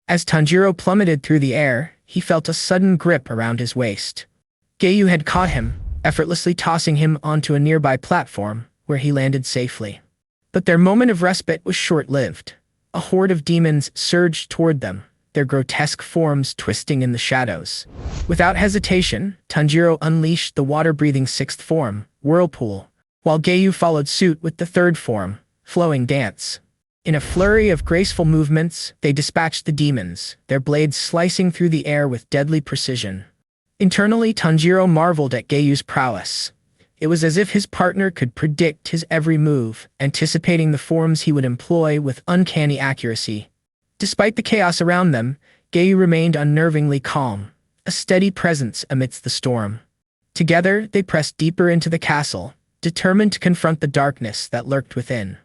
As Tanjiro plummeted through the air, he felt a sudden grip around his waist. Geiyu had caught him, effortlessly tossing him onto a nearby platform, where he landed safely. But their moment of respite was short-lived. A horde of demons surged toward them, their grotesque forms twisting in the shadows. Without hesitation, Tanjiro unleashed the water-breathing sixth form, Whirlpool, while Geiyu followed suit with the third form, Flowing Dance. In a flurry of graceful movements, they dispatched the demons, their blades slicing through the air with deadly precision. Internally, Tanjiro marveled at Geiyu's prowess. It was as if his partner could predict his every move, anticipating the forms he would employ with uncanny accuracy. Despite the chaos around them, Geiyu remained unnervingly calm, a steady presence amidst the storm. Together, they pressed deeper into the castle, determined to confront the darkness that lurked within.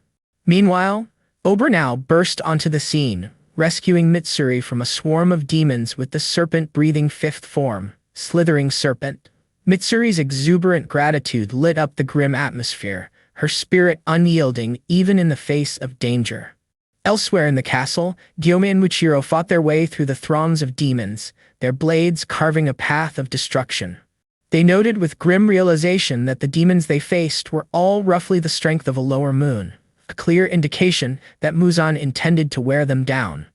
Meanwhile, Obernow burst onto the scene, rescuing Mitsuri from a swarm of demons with the serpent-breathing fifth form, Slithering Serpent. Mitsuri's exuberant gratitude lit up the grim atmosphere, her spirit unyielding even in the face of danger. Elsewhere in the castle, Gyome and Muchiro fought their way through the throngs of demons, their blades carving a path of destruction. They noted with grim realization that the demons they faced were all roughly the strength of a lower moon, a clear indication that Muzan intended to wear them down.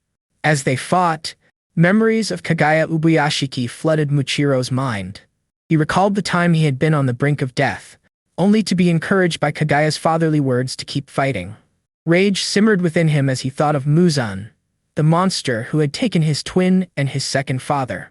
As they fought, memories of Kagaya Ubuyashiki flooded Muchiro's mind. He recalled the time he had been on the brink of death, only to be encouraged by Kagaya's fatherly words to keep fighting. Rage simmered within him as he thought of Muzan, the monster who had taken his twin and his second father.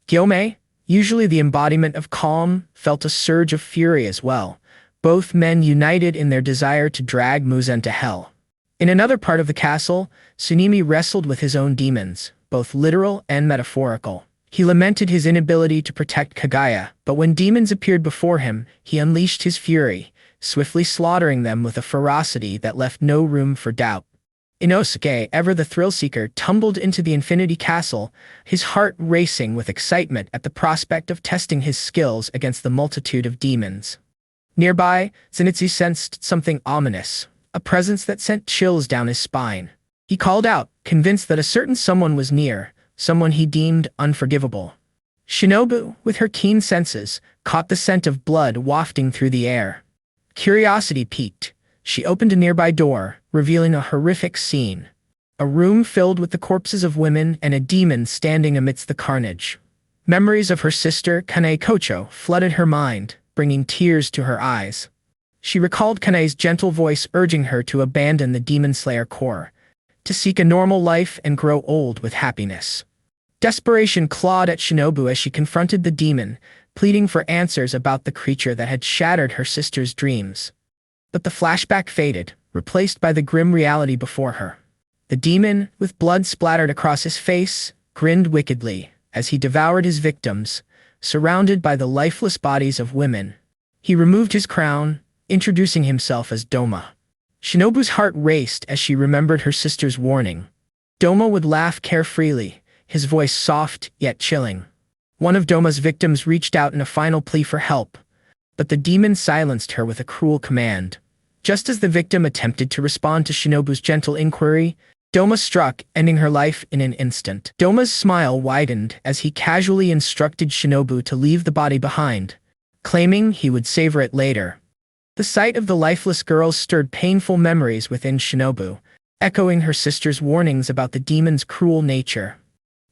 Gyome, usually the embodiment of calm, felt a surge of fury as well, both men united in their desire to drag Muzan to hell. In another part of the castle, Tsunemi wrestled with his own demons, both literal and metaphorical. He lamented his inability to protect Kagaya, but when demons appeared before him, he unleashed his fury, swiftly slaughtering them with a ferocity that left no room for doubt. Inosuke, ever the thrill-seeker, tumbled into the Infinity Castle, his heart racing with excitement at the prospect of testing his skills against the multitude of demons. Nearby, Zenitsu sensed something ominous, a presence that sent chills down his spine. He called out, convinced that a certain someone was near, someone he deemed unforgivable. Shinobu, with her keen senses, caught the scent of blood wafting through the air. Curiosity piqued. She opened a nearby door, revealing a horrific scene. A room filled with the corpses of women and a demon standing amidst the carnage. Memories of her sister, Kanae Kocho, flooded her mind, bringing tears to her eyes. She recalled Kanae's gentle voice urging her to abandon the Demon Slayer Corps, to seek a normal life and grow old with happiness. Desperation clawed at Shinobu as she confronted the demon, pleading for answers about the creature that had shattered her sister's dreams. But the flashback faded, replaced by the grim reality before her. The demon, with blood splattered across his face, grinned wickedly as he devoured his victims, surrounded by the lifeless bodies of women. He removed his crown, introducing himself as Doma. Shinobu's heart raced as she remembered her sister's warning. Doma would laugh carefreely, his voice soft yet chilling. One of Doma's victims reached out in a final plea for help, but the demon silenced her with a cruel command. Just as the victim attempted to respond to Shinobu's gentle inquiry, Doma struck, ending her life in an instant. Doma's smile widened as he casually instructed Shinobu to leave the body behind, claiming he would savor it later. The sight of the lifeless girl stirred painful memories within Shinobu, echoing her sister's warnings about the demon's cruel nature.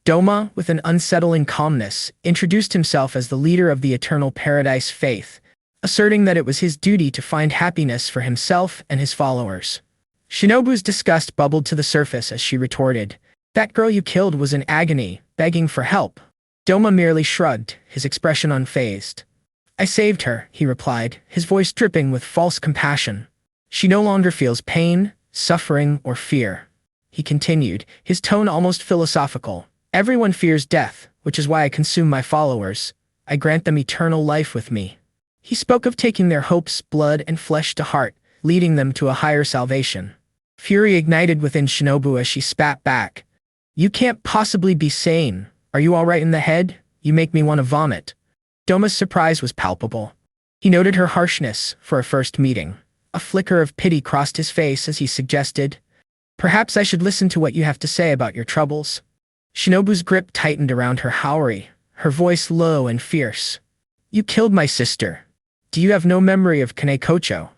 Doma, with an unsettling calmness, introduced himself as the leader of the Eternal Paradise Faith, asserting that it was his duty to find happiness for himself and his followers. Shinobu's disgust bubbled to the surface as she retorted, "That girl you killed was in agony, begging for help." Doma merely shrugged, his expression unfazed. "I saved her," he replied, his voice dripping with false compassion. "She no longer feels pain, suffering, or fear." He continued, his tone almost philosophical. "Everyone fears death, which is why I consume my followers. I grant them eternal life with me." He spoke of taking their hopes, blood, and flesh to heart, leading them to a higher salvation. Fury ignited within Shinobu as she spat back. "You can't possibly be sane. Are you all right in the head? You make me want to vomit." Doma's surprise was palpable. He noted her harshness for a first meeting. A flicker of pity crossed his face as he suggested, "Perhaps I should listen to what you have to say about your troubles." Shinobu's grip tightened around her Haori, her voice low and fierce. You killed my sister. Do you have no memory of Kanekocho?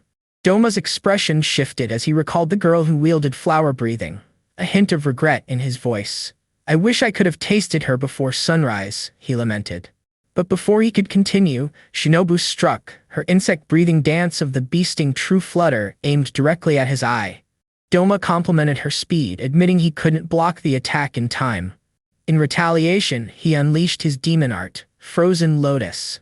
Doma's expression shifted as he recalled the girl who wielded flower breathing, a hint of regret in his voice. I wish I could have tasted her before sunrise, he lamented. But before he could continue, Shinobu struck, her insect-breathing dance of the beasting true flutter aimed directly at his eye. Doma complimented her speed, admitting he couldn't block the attack in time. In retaliation, he unleashed his demon art, Frozen Lotus.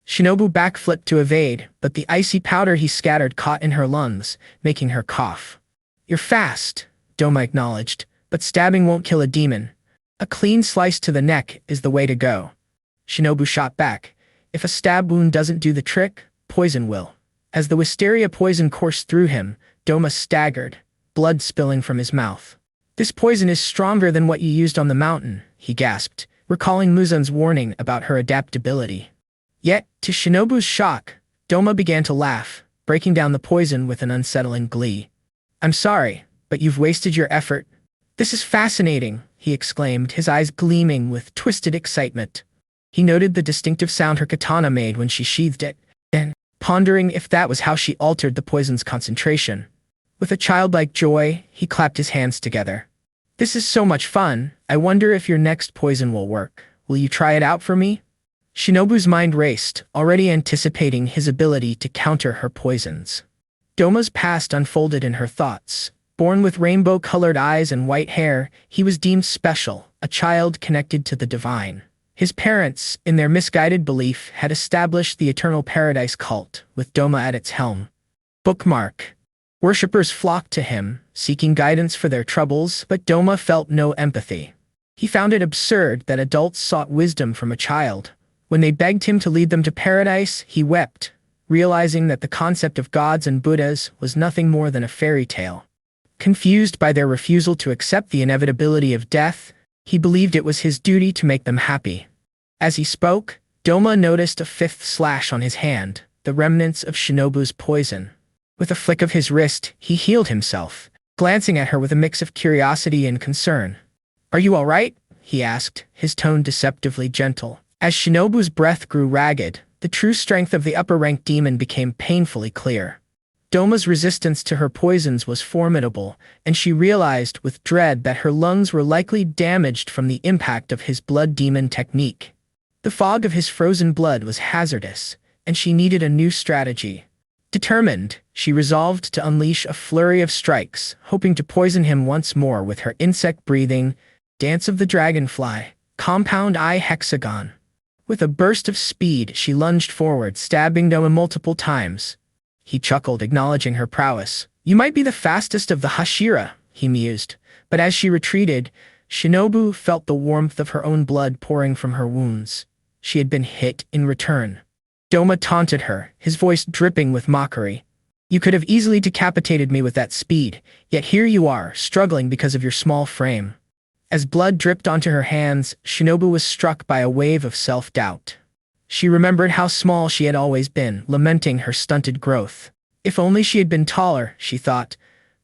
Shinobu backflipped to evade, but the icy powder he scattered caught in her lungs, making her cough. You're fast, Doma acknowledged, but stabbing won't kill a demon. A clean slice to the neck is the way to go. Shinobu shot back. If a stab wound doesn't do the trick, poison will. As the wisteria poison coursed through him, Doma staggered, blood spilling from his mouth. This poison is stronger than what you used on the mountain, he gasped, recalling Muzan's warning about her adaptability. Yet, to Shinobu's shock, Doma began to laugh, breaking down the poison with an unsettling glee. I'm sorry, but you've wasted your effort. This is fascinating, he exclaimed, his eyes gleaming with twisted excitement. He noted the distinctive sound her katana made when she sheathed it, then, pondering if that was how she altered the poison's concentration. With a childlike joy, he clapped his hands together. This is so much fun. I wonder if your next poison will work. Will you try it out for me? Shinobu's mind raced, already anticipating his ability to counter her poisons. Doma's past unfolded in her thoughts. Born with rainbow-colored eyes and white hair, he was deemed special, a child connected to the divine. His parents, in their misguided belief, had established the Eternal Paradise cult, with Doma at its helm. Bookmark. Worshippers flocked to him, seeking guidance for their troubles, but Doma felt no empathy. He found it absurd that adults sought wisdom from a child. When they begged him to lead them to paradise, he wept, realizing that the concept of gods and Buddhas was nothing more than a fairy tale. Confused by their refusal to accept the inevitability of death, he believed it was his duty to make them happy. As he spoke, Doma noticed a fifth slash on his hand, the remnants of Shinobu's poison. With a flick of his wrist, he healed himself, glancing at her with a mix of curiosity and concern. Are you all right? He asked, his tone deceptively gentle. As Shinobu's breath grew ragged, the true strength of the upper-ranked demon became painfully clear. Doma's resistance to her poisons was formidable, and she realized with dread that her lungs were likely damaged from the impact of his blood demon technique. The fog of his frozen blood was hazardous, and she needed a new strategy. Determined, she resolved to unleash a flurry of strikes, hoping to poison him once more with her insect-breathing, Dance of the Dragonfly, Compound Eye Hexagon. With a burst of speed, she lunged forward, stabbing Doma multiple times. He chuckled, acknowledging her prowess. You might be the fastest of the Hashira, he mused, but as she retreated, Shinobu felt the warmth of her own blood pouring from her wounds. She had been hit in return. Doma taunted her, his voice dripping with mockery. You could have easily decapitated me with that speed, yet here you are, struggling because of your small frame. As blood dripped onto her hands, Shinobu was struck by a wave of self-doubt. She remembered how small she had always been, lamenting her stunted growth. If only she had been taller, she thought.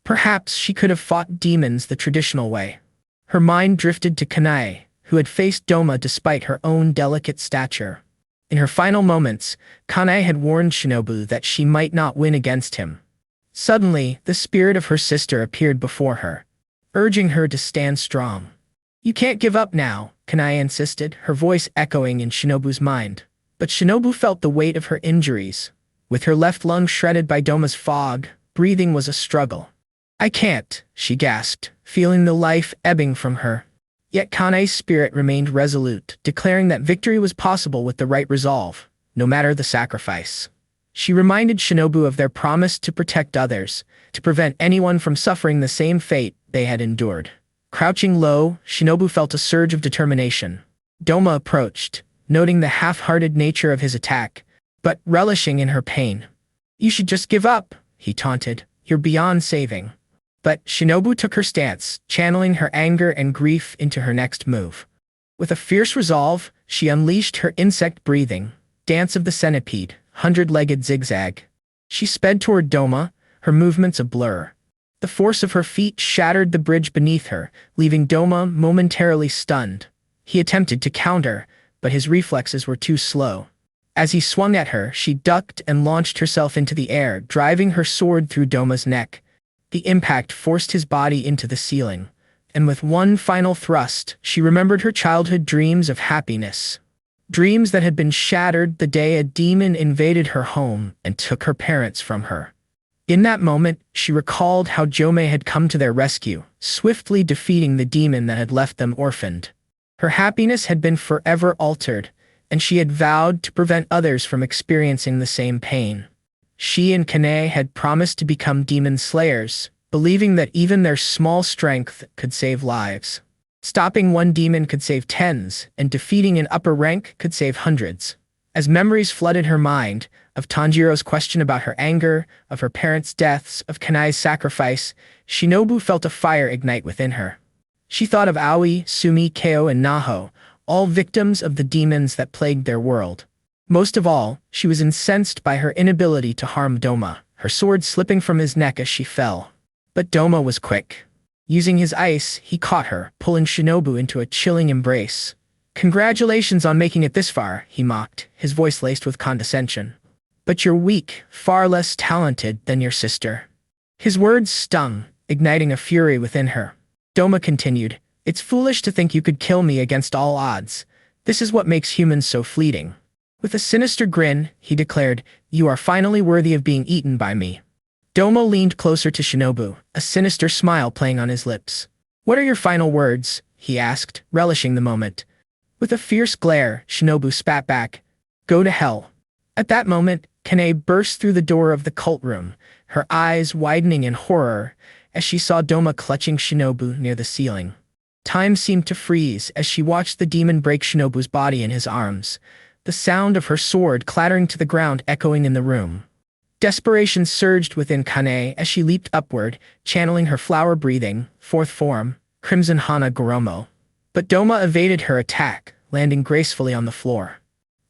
Perhaps she could have fought demons the traditional way. Her mind drifted to Kanae, who had faced Doma despite her own delicate stature. In her final moments, Kanae had warned Shinobu that she might not win against him. Suddenly, the spirit of her sister appeared before her, urging her to stand strong. You can't give up now, Kanae insisted, her voice echoing in Shinobu's mind. But Shinobu felt the weight of her injuries. With her left lung shredded by Doma's fog, breathing was a struggle. I can't, she gasped, feeling the life ebbing from her. Yet Kanae's spirit remained resolute, declaring that victory was possible with the right resolve, no matter the sacrifice. She reminded Shinobu of their promise to protect others, to prevent anyone from suffering the same fate they had endured. Crouching low, Shinobu felt a surge of determination. Doma approached, noting the half-hearted nature of his attack, but relishing in her pain. You should just give up, he taunted. You're beyond saving. But Shinobu took her stance, channeling her anger and grief into her next move. With a fierce resolve, she unleashed her insect-breathing, Dance of the Centipede, 100-legged zigzag. She sped toward Doma, her movements a blur. The force of her feet shattered the bridge beneath her, leaving Doma momentarily stunned. He attempted to counter, but his reflexes were too slow. As he swung at her, she ducked and launched herself into the air, driving her sword through Doma's neck. The impact forced his body into the ceiling, and with one final thrust, she remembered her childhood dreams of happiness. Dreams that had been shattered the day a demon invaded her home and took her parents from her. In that moment, she recalled how Jome had come to their rescue, swiftly defeating the demon that had left them orphaned. Her happiness had been forever altered, and she had vowed to prevent others from experiencing the same pain. She and Kane had promised to become demon slayers, believing that even their small strength could save lives. Stopping one demon could save tens, and defeating an upper rank could save hundreds. As memories flooded her mind, of Tanjiro's question about her anger, of her parents' deaths, of Kanai's sacrifice, Shinobu felt a fire ignite within her. She thought of Aoi, Sumi, Keo, and Naho, all victims of the demons that plagued their world. Most of all, she was incensed by her inability to harm Doma, her sword slipping from his neck as she fell. But Doma was quick. Using his ice, he caught her, pulling Shinobu into a chilling embrace. "Congratulations on making it this far," he mocked, his voice laced with condescension. "But you're weak, far less talented than your sister." His words stung, igniting a fury within her. Doma continued, "It's foolish to think you could kill me against all odds. This is what makes humans so fleeting." With a sinister grin, he declared, "You are finally worthy of being eaten by me." Doma leaned closer to Shinobu, a sinister smile playing on his lips. "What are your final words?" he asked, relishing the moment. With a fierce glare, Shinobu spat back, "Go to hell." At that moment, Kane burst through the door of the cult room, her eyes widening in horror as she saw Doma clutching Shinobu near the ceiling. Time seemed to freeze as she watched the demon break Shinobu's body in his arms, the sound of her sword clattering to the ground echoing in the room. Desperation surged within Kane as she leaped upward, channeling her flower-breathing, fourth form, Crimson Hana Goromo. But Doma evaded her attack, landing gracefully on the floor.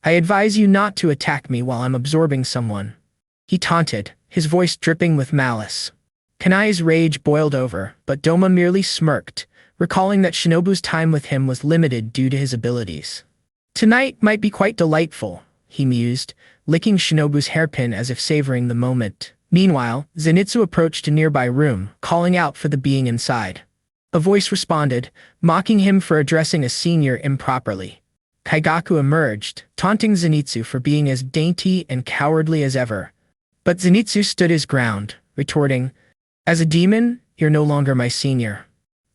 "I advise you not to attack me while I'm absorbing someone," he taunted, his voice dripping with malice. Kanai's rage boiled over, but Doma merely smirked, recalling that Shinobu's time with him was limited due to his abilities. "Tonight might be quite delightful," he mused, licking Shinobu's hairpin as if savoring the moment. Meanwhile, Zenitsu approached a nearby room, calling out for the being inside. A voice responded, mocking him for addressing a senior improperly. Kaigaku emerged, taunting Zenitsu for being as dainty and cowardly as ever. But Zenitsu stood his ground, retorting, "As a demon, you're no longer my senior."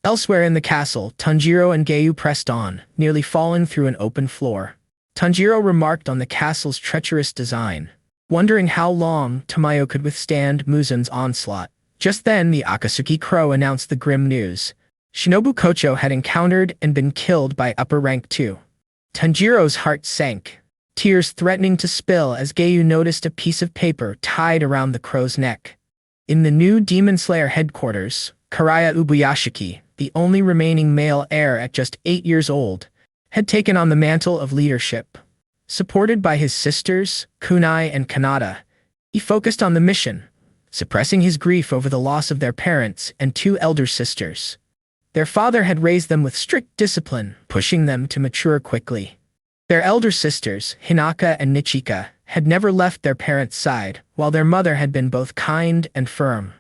Elsewhere in the castle, Tanjiro and Geiyu pressed on, nearly falling through an open floor. Tanjiro remarked on the castle's treacherous design, wondering how long Tamayo could withstand Muzan's onslaught. Just then, the Akatsuki Crow announced the grim news. Shinobu Kocho had encountered and been killed by upper rank 2. Tanjiro's heart sank, tears threatening to spill as Geiyu noticed a piece of paper tied around the crow's neck. In the new Demon Slayer headquarters, Karaya Ubuyashiki, the only remaining male heir at just 8 years old, had taken on the mantle of leadership. Supported by his sisters, Kunai and Kanata, he focused on the mission, suppressing his grief over the loss of their parents and 2 elder sisters. Their father had raised them with strict discipline, pushing them to mature quickly. Their elder sisters, Hinaka and Nichika, had never left their parents' side, while their mother had been both kind and firm.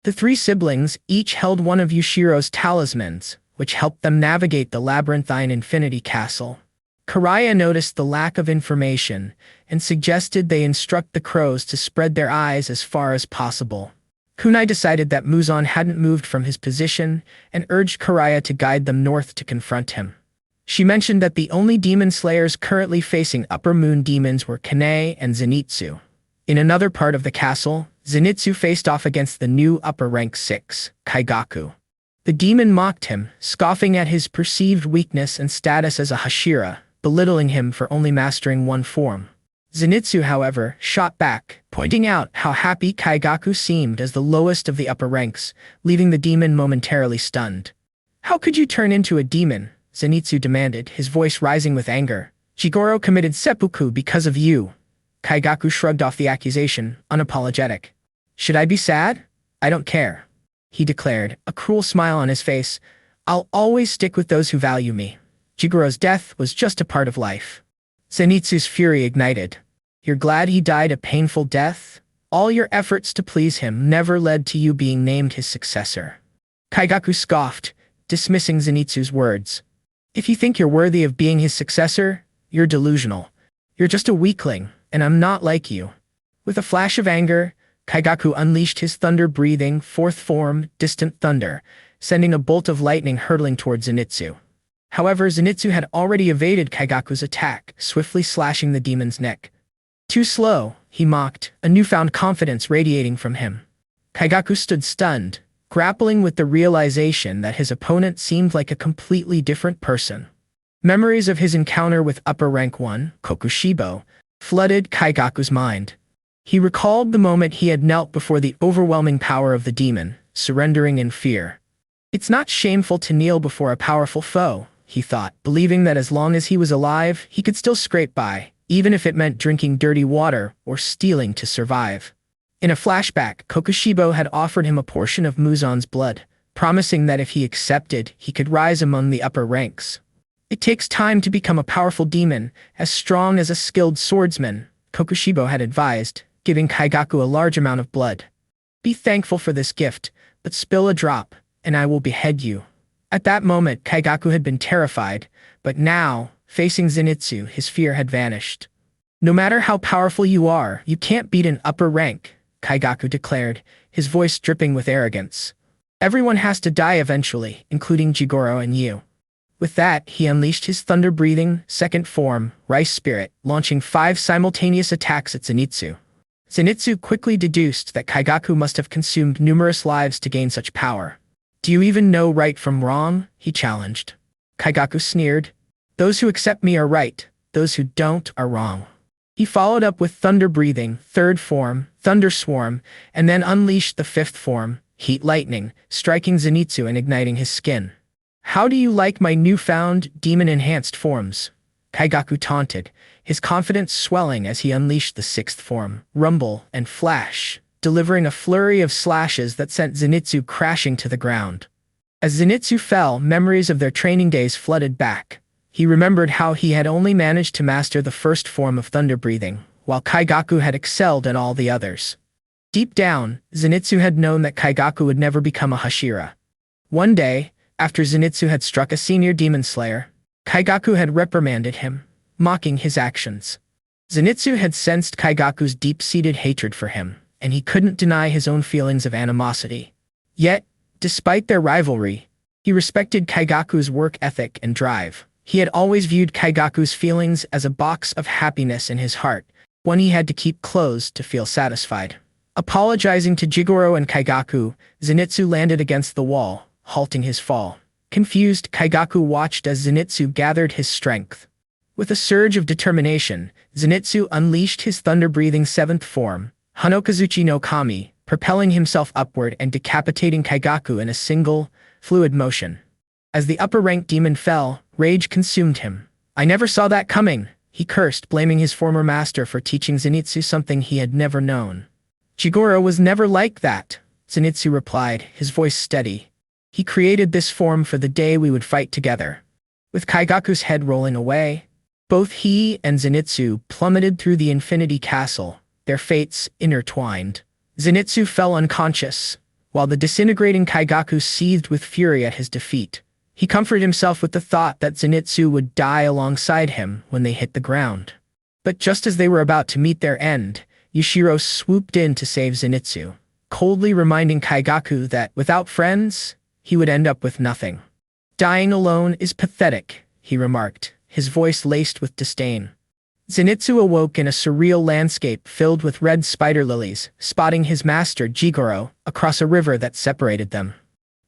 The 3 siblings each held one of Yushiro's talismans, which helped them navigate the labyrinthine Infinity Castle. Karaya noticed the lack of information and suggested they instruct the crows to spread their eyes as far as possible. Kunai decided that Muzan hadn't moved from his position and urged Karaya to guide them north to confront him. She mentioned that the only demon slayers currently facing upper moon demons were Kane and Zenitsu. In another part of the castle, Zenitsu faced off against the new upper rank 6, Kaigaku. The demon mocked him, scoffing at his perceived weakness and status as a Hashira, belittling him for only mastering one form. Zenitsu, however, shot back, pointing out how happy Kaigaku seemed as the lowest of the upper ranks, leaving the demon momentarily stunned. "How could you turn into a demon?" Zenitsu demanded, his voice rising with anger. "Jigoro committed seppuku because of you." Kaigaku shrugged off the accusation, unapologetic. "Should I be sad? I don't care. he declared, a cruel smile on his face. "I'll always stick with those who value me." Jigoro's death was just a part of life. Zenitsu's fury ignited. "You're glad he died a painful death? All your efforts to please him never led to you being named his successor." Kaigaku scoffed, dismissing Zenitsu's words. "If you think you're worthy of being his successor, you're delusional. You're just a weakling, and I'm not like you." With a flash of anger, Kaigaku unleashed his thunder-breathing fourth form, Distant Thunder, sending a bolt of lightning hurtling towards Zenitsu. However, Zenitsu had already evaded Kaigaku's attack, swiftly slashing the demon's neck. "Too slow," he mocked, a newfound confidence radiating from him. Kaigaku stood stunned, grappling with the realization that his opponent seemed like a completely different person. Memories of his encounter with upper rank 1, Kokushibo, flooded Kaigaku's mind. He recalled the moment he had knelt before the overwhelming power of the demon, surrendering in fear. It's not shameful to kneel before a powerful foe, he thought, believing that as long as he was alive, he could still scrape by, even if it meant drinking dirty water or stealing to survive. In a flashback, Kokushibo had offered him a portion of Muzan's blood, promising that if he accepted, he could rise among the upper ranks. "It takes time to become a powerful demon, as strong as a skilled swordsman," Kokushibo had advised, giving Kaigaku a large amount of blood. "Be thankful for this gift, but spill a drop, and I will behead you." At that moment, Kaigaku had been terrified, but now, facing Zenitsu, his fear had vanished. "No matter how powerful you are, you can't beat an upper rank," Kaigaku declared, his voice dripping with arrogance. "Everyone has to die eventually, including Jigoro and you." With that, he unleashed his thunder-breathing, second form, Rice Spirit, launching 5 simultaneous attacks at Zenitsu. Zenitsu quickly deduced that Kaigaku must have consumed numerous lives to gain such power. "Do you even know right from wrong?" he challenged. Kaigaku sneered. "Those who accept me are right, those who don't are wrong." He followed up with thunder-breathing, third form, Thunder Swarm, and then unleashed the fifth form, Heat Lightning, striking Zenitsu and igniting his skin. "How do you like my newfound, demon-enhanced forms?" Kaigaku taunted, his confidence swelling as he unleashed the sixth form, Rumble and Flash, delivering a flurry of slashes that sent Zenitsu crashing to the ground. As Zenitsu fell, memories of their training days flooded back. He remembered how he had only managed to master the first form of thunder-breathing, while Kaigaku had excelled at all the others. Deep down, Zenitsu had known that Kaigaku would never become a Hashira. One day, after Zenitsu had struck a senior demon slayer, Kaigaku had reprimanded him, mocking his actions. Zenitsu had sensed Kaigaku's deep-seated hatred for him, and he couldn't deny his own feelings of animosity. Yet, despite their rivalry, he respected Kaigaku's work ethic and drive. He had always viewed Kaigaku's feelings as a box of happiness in his heart, one he had to keep closed to feel satisfied. Apologizing to Jigoro and Kaigaku, Zenitsu landed against the wall, halting his fall. Confused, Kaigaku watched as Zenitsu gathered his strength. With a surge of determination, Zenitsu unleashed his thunder-breathing seventh form, Hanokazuchi no Kami, propelling himself upward and decapitating Kaigaku in a single, fluid motion. As the upper-ranked demon fell, rage consumed him. "I never saw that coming," he cursed, blaming his former master for teaching Zenitsu something he had never known. "Jigoro was never like that," Zenitsu replied, his voice steady. "He created this form for the day we would fight together." With Kaigaku's head rolling away, both he and Zenitsu plummeted through the Infinity Castle, their fates intertwined. Zenitsu fell unconscious, while the disintegrating Kaigaku seethed with fury at his defeat. He comforted himself with the thought that Zenitsu would die alongside him when they hit the ground. But just as they were about to meet their end, Yushiro swooped in to save Zenitsu, coldly reminding Kaigaku that, without friends, he would end up with nothing. "Dying alone is pathetic," he remarked, his voice laced with disdain. Zenitsu awoke in a surreal landscape filled with red spider lilies, spotting his master Jigoro across a river that separated them.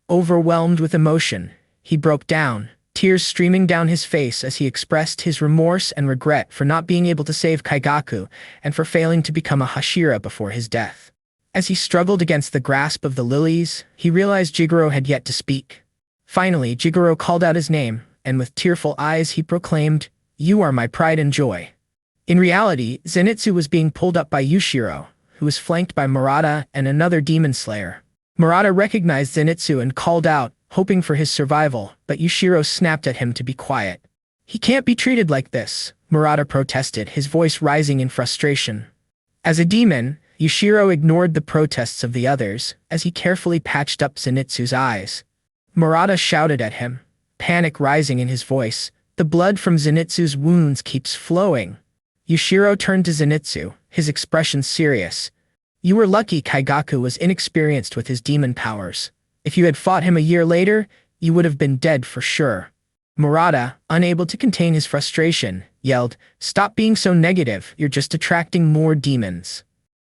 Overwhelmed with emotion, he broke down, tears streaming down his face as he expressed his remorse and regret for not being able to save Kaigaku and for failing to become a Hashira before his death. As he struggled against the grasp of the lilies, he realized Jigoro had yet to speak. Finally, Jigoro called out his name, and with tearful eyes he proclaimed, "You are my pride and joy." In reality, Zenitsu was being pulled up by Yushiro, who was flanked by Murata and another demon slayer. Murata recognized Zenitsu and called out, hoping for his survival, but Yushiro snapped at him to be quiet. He can't be treated like this, Murata protested, his voice rising in frustration. As a demon, Yushiro ignored the protests of the others as he carefully patched up Zenitsu's eyes. Murata shouted at him, panic rising in his voice. The blood from Zenitsu's wounds keeps flowing. Yushiro turned to Zenitsu, his expression serious. You were lucky Kaigaku was inexperienced with his demon powers. If you had fought him a year later, you would have been dead for sure. Murata, unable to contain his frustration, yelled, Stop being so negative, you're just attracting more demons.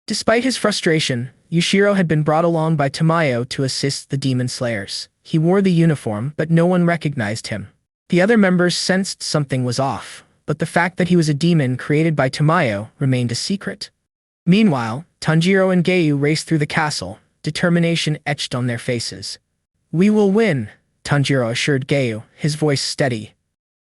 Despite his frustration, Yushiro had been brought along by Tamayo to assist the demon slayers. He wore the uniform, but no one recognized him. The other members sensed something was off, but the fact that he was a demon created by Tamayo remained a secret. Meanwhile, Tanjiro and Geiyu raced through the castle, determination etched on their faces. We will win, Tanjiro assured Geiyu, his voice steady.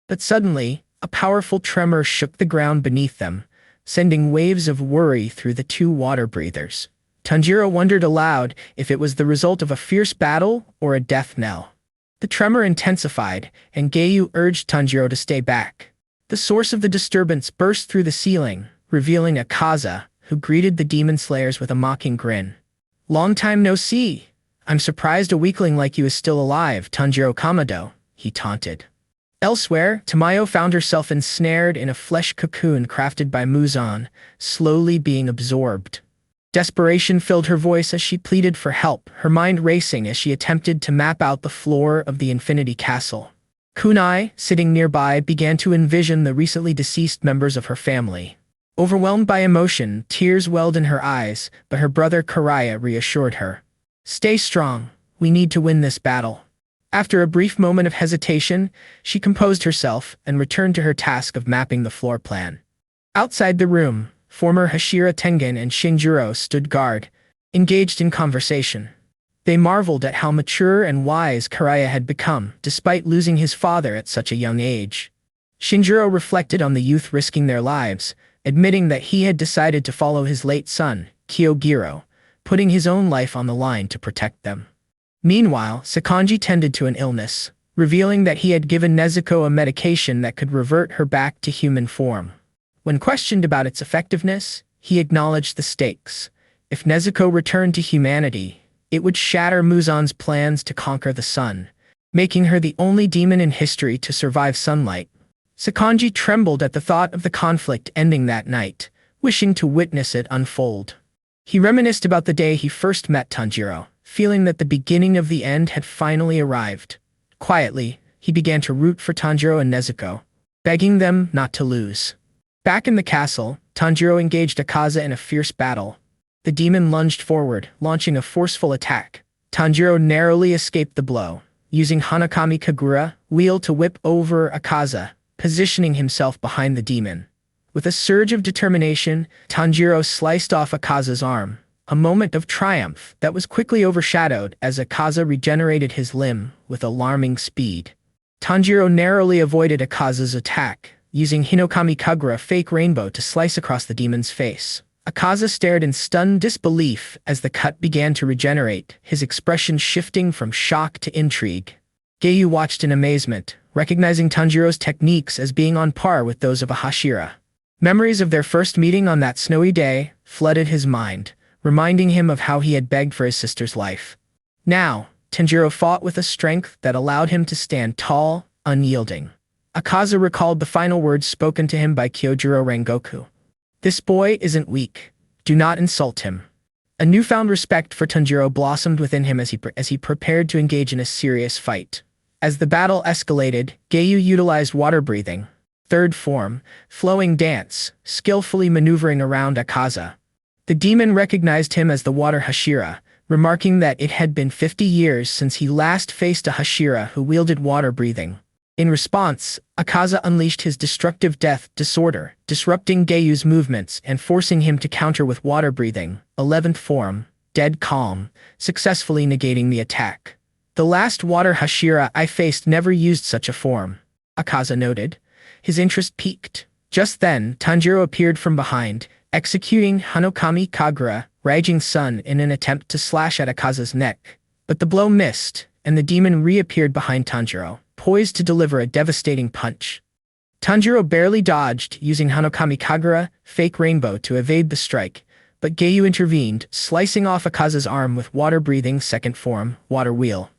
But suddenly, a powerful tremor shook the ground beneath them, sending waves of worry through the two water breathers. Tanjiro wondered aloud if it was the result of a fierce battle or a death knell. The tremor intensified, and Geiyu urged Tanjiro to stay back. The source of the disturbance burst through the ceiling, revealing Akaza, who greeted the demon slayers with a mocking grin. Long time no see. I'm surprised a weakling like you is still alive, Tanjiro Kamado, he taunted. Elsewhere, Tamayo found herself ensnared in a flesh cocoon crafted by Muzan, slowly being absorbed. Desperation filled her voice as she pleaded for help, her mind racing as she attempted to map out the floor of the Infinity Castle. Kunai, sitting nearby, began to envision the recently deceased members of her family. Overwhelmed by emotion, tears welled in her eyes, but her brother Karaya reassured her. Stay strong, we need to win this battle. After a brief moment of hesitation, she composed herself and returned to her task of mapping the floor plan. Outside the room, former Hashira Tengen and Shinjiro stood guard, engaged in conversation. They marveled at how mature and wise Karaya had become, despite losing his father at such a young age. Shinjiro reflected on the youth risking their lives, admitting that he had decided to follow his late son, Kyogiro, putting his own life on the line to protect them. Meanwhile, Sakanji tended to an illness, revealing that he had given Nezuko a medication that could revert her back to human form. When questioned about its effectiveness, he acknowledged the stakes. If Nezuko returned to humanity, it would shatter Muzan's plans to conquer the sun, making her the only demon in history to survive sunlight. Sakanji trembled at the thought of the conflict ending that night, wishing to witness it unfold. He reminisced about the day he first met Tanjiro, feeling that the beginning of the end had finally arrived. Quietly, he began to root for Tanjiro and Nezuko, begging them not to lose. Back in the castle, Tanjiro engaged Akaza in a fierce battle. The demon lunged forward, launching a forceful attack. Tanjiro narrowly escaped the blow, using Hanakami Kagura wheel to whip over Akaza, positioning himself behind the demon. With a surge of determination, Tanjiro sliced off Akaza's arm, a moment of triumph that was quickly overshadowed as Akaza regenerated his limb with alarming speed. Tanjiro narrowly avoided Akaza's attack, using Hinokami Kagura fake rainbow to slice across the demon's face. Akaza stared in stunned disbelief as the cut began to regenerate, his expression shifting from shock to intrigue. Geiyu watched in amazement, recognizing Tanjiro's techniques as being on par with those of a Hashira. Memories of their first meeting on that snowy day flooded his mind, reminding him of how he had begged for his sister's life. Now, Tanjiro fought with a strength that allowed him to stand tall, unyielding. Akaza recalled the final words spoken to him by Kyojuro Rengoku. This boy isn't weak. Do not insult him. A newfound respect for Tanjiro blossomed within him as he prepared to engage in a serious fight. As the battle escalated, Geiyu utilized water breathing, third form, flowing dance, skillfully maneuvering around Akaza. The demon recognized him as the water Hashira, remarking that it had been 50 years since he last faced a Hashira who wielded water breathing. In response, Akaza unleashed his destructive death disorder, disrupting Geiyu's movements and forcing him to counter with water breathing, 11th form, dead calm, successfully negating the attack. The last water Hashira I faced never used such a form, Akaza noted. His interest peaked. Just then, Tanjiro appeared from behind, executing Hanokami Kagura, Raging Sun, in an attempt to slash at Akaza's neck. But the blow missed, and the demon reappeared behind Tanjiro, poised to deliver a devastating punch. Tanjiro barely dodged, using Hanokami Kagura, Fake Rainbow, to evade the strike, but Geiyu intervened, slicing off Akaza's arm with water-breathing second form, Water Wheel.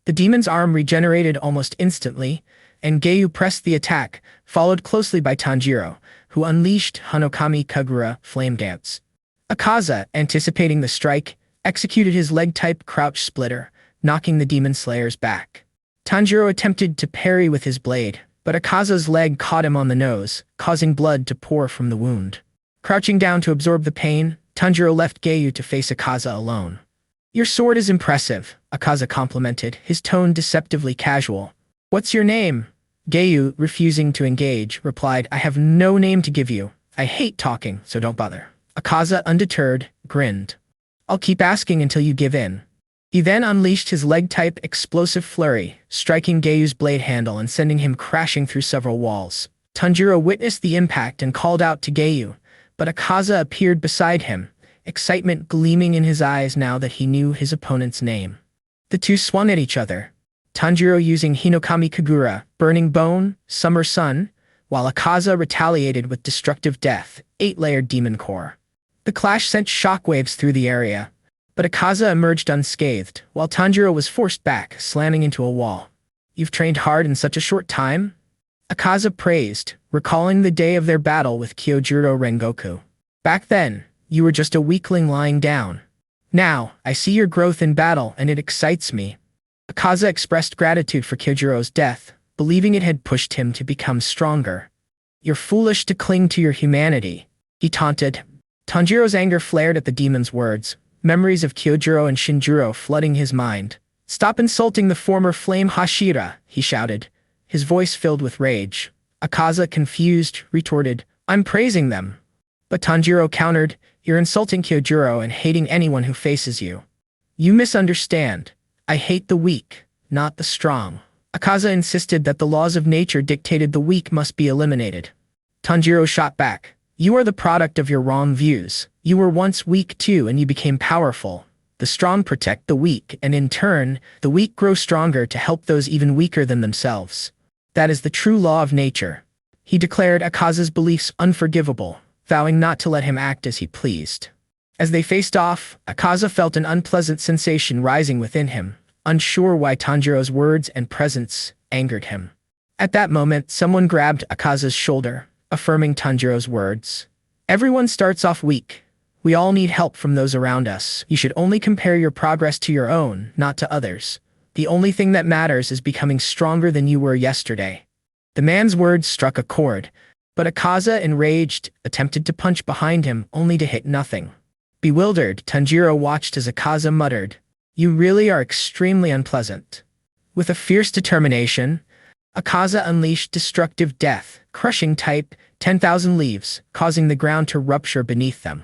The demon's arm regenerated almost instantly, and Geiyu pressed the attack, followed closely by Tanjiro, who unleashed Hanokami Kagura, Flame Dance. Akaza, anticipating the strike, executed his leg-type Crouch Splitter, knocking the Demon Slayers back. Tanjiro attempted to parry with his blade, but Akaza's leg caught him on the nose, causing blood to pour from the wound. Crouching down to absorb the pain, Tanjiro left Geiyu to face Akaza alone. "Your sword is impressive," Akaza complimented, his tone deceptively casual. "What's your name?" Geiyu, refusing to engage, replied, "I have no name to give you. I hate talking, so don't bother." Akaza, undeterred, grinned. "I'll keep asking until you give in." He then unleashed his leg-type Explosive Flurry, striking Geiyu's blade handle and sending him crashing through several walls. Tanjiro witnessed the impact and called out to Geiyu, but Akaza appeared beside him, excitement gleaming in his eyes now that he knew his opponent's name. The two swung at each other, Tanjiro using Hinokami Kagura, Burning Bone, Summer Sun, while Akaza retaliated with Destructive Death, 8-layered Demon Core. The clash sent shockwaves through the area, but Akaza emerged unscathed, while Tanjiro was forced back, slamming into a wall. "You've trained hard in such a short time?" Akaza praised, recalling the day of their battle with Kyojuro Rengoku. "Back then, you were just a weakling lying down. Now, I see your growth in battle and it excites me." Akaza expressed gratitude for Kyojuro's death, believing it had pushed him to become stronger. "You're foolish to cling to your humanity," he taunted. Tanjiro's anger flared at the demon's words, memories of Kyojuro and Shinjuro flooding his mind. "Stop insulting the former Flame Hashira," he shouted, his voice filled with rage. Akaza, confused, retorted, "I'm praising them." But Tanjiro countered, "You're insulting Kyojuro and hating anyone who faces you." "You misunderstand. I hate the weak, not the strong." Akaza insisted that the laws of nature dictated the weak must be eliminated. Tanjiro shot back, "You are the product of your wrong views. You were once weak too and you became powerful. The strong protect the weak, and in turn, the weak grow stronger to help those even weaker than themselves. That is the true law of nature." He declared Akaza's beliefs unforgivable, vowing not to let him act as he pleased. As they faced off, Akaza felt an unpleasant sensation rising within him, unsure why Tanjiro's words and presence angered him. At that moment, someone grabbed Akaza's shoulder, affirming Tanjiro's words. "Everyone starts off weak. We all need help from those around us. You should only compare your progress to your own, not to others. The only thing that matters is becoming stronger than you were yesterday." The man's words struck a chord, but Akaza, enraged, attempted to punch behind him, only to hit nothing. Bewildered, Tanjiro watched as Akaza muttered, "You really are extremely unpleasant." With a fierce determination, Akaza unleashed Destructive Death, crushing type 10,000 leaves, causing the ground to rupture beneath them.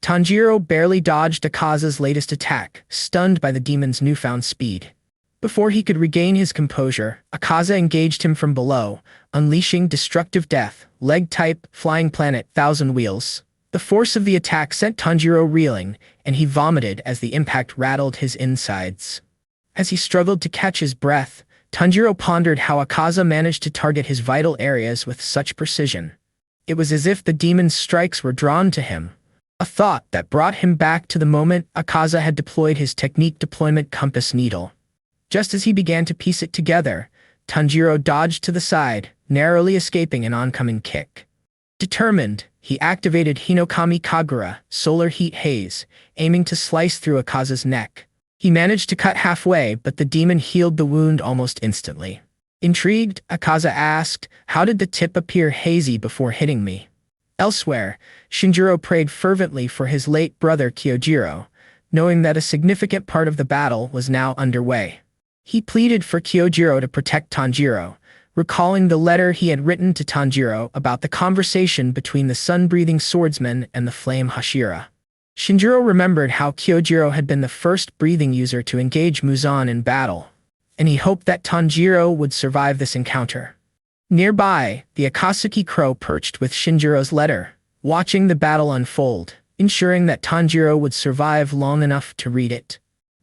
Tanjiro barely dodged Akaza's latest attack, stunned by the demon's newfound speed. Before he could regain his composure, Akaza engaged him from below, unleashing Destructive Death, leg type, Flying Planet, 1,000 Wheels. The force of the attack sent Tanjiro reeling, and he vomited as the impact rattled his insides. As he struggled to catch his breath, Tanjiro pondered how Akaza managed to target his vital areas with such precision. It was as if the demon's strikes were drawn to him, a thought that brought him back to the moment Akaza had deployed his technique deployment compass needle. Just as he began to piece it together, Tanjiro dodged to the side, narrowly escaping an oncoming kick. Determined, he activated Hinokami Kagura, Solar Heat Haze, aiming to slice through Akaza's neck. He managed to cut halfway, but the demon healed the wound almost instantly. Intrigued, Akaza asked, "How did the tip appear hazy before hitting me?" Elsewhere, Shinjuro prayed fervently for his late brother Kyojuro, knowing that a significant part of the battle was now underway. He pleaded for Kyojuro to protect Tanjiro, recalling the letter he had written to Tanjiro about the conversation between the sun-breathing swordsman and the flame Hashira. Shinjuro remembered how Kyojuro had been the first breathing user to engage Muzan in battle, and he hoped that Tanjiro would survive this encounter. Nearby, the Akatsuki crow perched with Shinjuro's letter, watching the battle unfold, ensuring that Tanjiro would survive long enough to read it.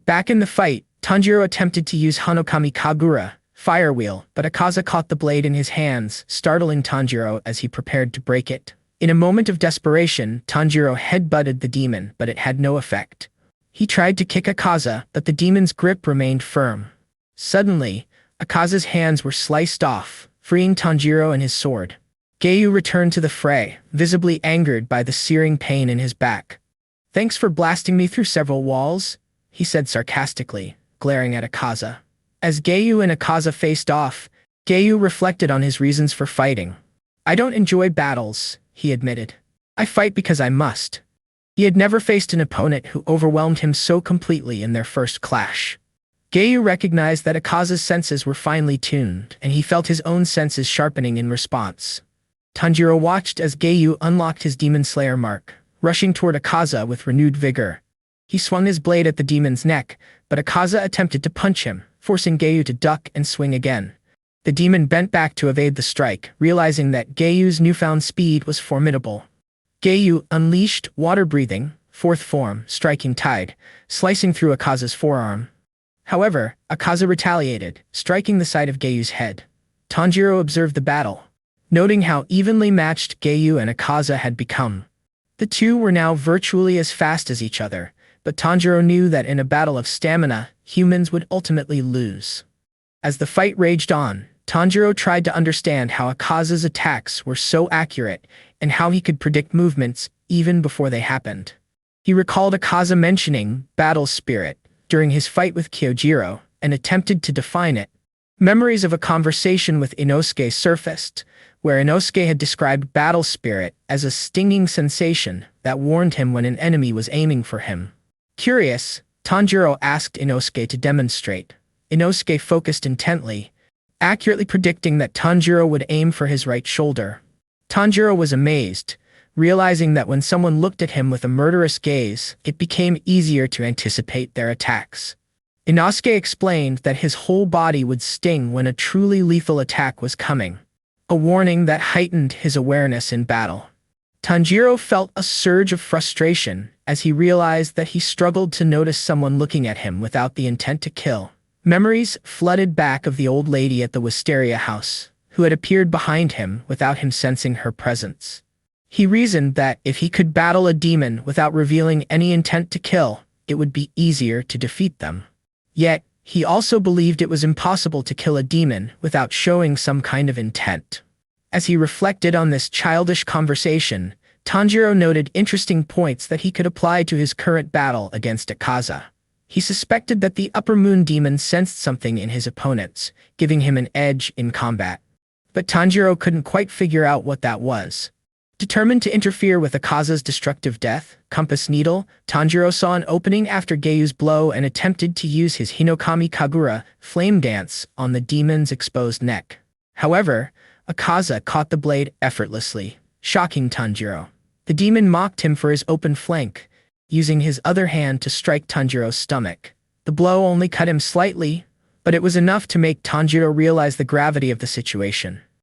Back in the fight, Tanjiro attempted to use Hanokami Kagura, Fire Wheel, but Akaza caught the blade in his hands, startling Tanjiro as he prepared to break it. In a moment of desperation, Tanjiro headbutted the demon, but it had no effect. He tried to kick Akaza, but the demon's grip remained firm. Suddenly, Akaza's hands were sliced off, freeing Tanjiro and his sword. Gayu returned to the fray, visibly angered by the searing pain in his back. "Thanks for blasting me through several walls," he said sarcastically, glaring at Akaza. As Gayu and Akaza faced off, Gayu reflected on his reasons for fighting. "I don't enjoy battles," he admitted. "I fight because I must." He had never faced an opponent who overwhelmed him so completely in their first clash. Gayu recognized that Akaza's senses were finely tuned, and he felt his own senses sharpening in response. Tanjiro watched as Gayu unlocked his Demon Slayer mark, rushing toward Akaza with renewed vigor. He swung his blade at the demon's neck, but Akaza attempted to punch him, forcing Gayu to duck and swing again. The demon bent back to evade the strike, realizing that Gayu's newfound speed was formidable. Gayu unleashed Water Breathing, fourth form, Striking Tide, slicing through Akaza's forearm. However, Akaza retaliated, striking the side of Gayu's head. Tanjiro observed the battle, noting how evenly matched Gayu and Akaza had become. The two were now virtually as fast as each other, but Tanjiro knew that in a battle of stamina, humans would ultimately lose. As the fight raged on, Tanjiro tried to understand how Akaza's attacks were so accurate and how he could predict movements even before they happened. He recalled Akaza mentioning battle spirit during his fight with Kyojiro and attempted to define it. Memories of a conversation with Inosuke surfaced, where Inosuke had described battle spirit as a stinging sensation that warned him when an enemy was aiming for him. Curious, Tanjiro asked Inosuke to demonstrate. Inosuke focused intently, accurately predicting that Tanjiro would aim for his right shoulder. Tanjiro was amazed, realizing that when someone looked at him with a murderous gaze, it became easier to anticipate their attacks. Inosuke explained that his whole body would sting when a truly lethal attack was coming, a warning that heightened his awareness in battle. Tanjiro felt a surge of frustration as he realized that he struggled to notice someone looking at him without the intent to kill. Memories flooded back of the old lady at the Wisteria house, who had appeared behind him without him sensing her presence. He reasoned that if he could battle a demon without revealing any intent to kill, it would be easier to defeat them. Yet, he also believed it was impossible to kill a demon without showing some kind of intent. As he reflected on this childish conversation, Tanjiro noted interesting points that he could apply to his current battle against Akaza. He suspected that the Upper Moon Demon sensed something in his opponents, giving him an edge in combat. But Tanjiro couldn't quite figure out what that was. Determined to interfere with Akaza's destructive death, Compass Needle, Tanjiro saw an opening after Gayu's blow and attempted to use his Hinokami Kagura, Flame Dance, on the demon's exposed neck. However, Akaza caught the blade effortlessly, shocking Tanjiro. The demon mocked him for his open flank, using his other hand to strike Tanjiro's stomach. The blow only cut him slightly, but it was enough to make Tanjiro realize the gravity of the situation.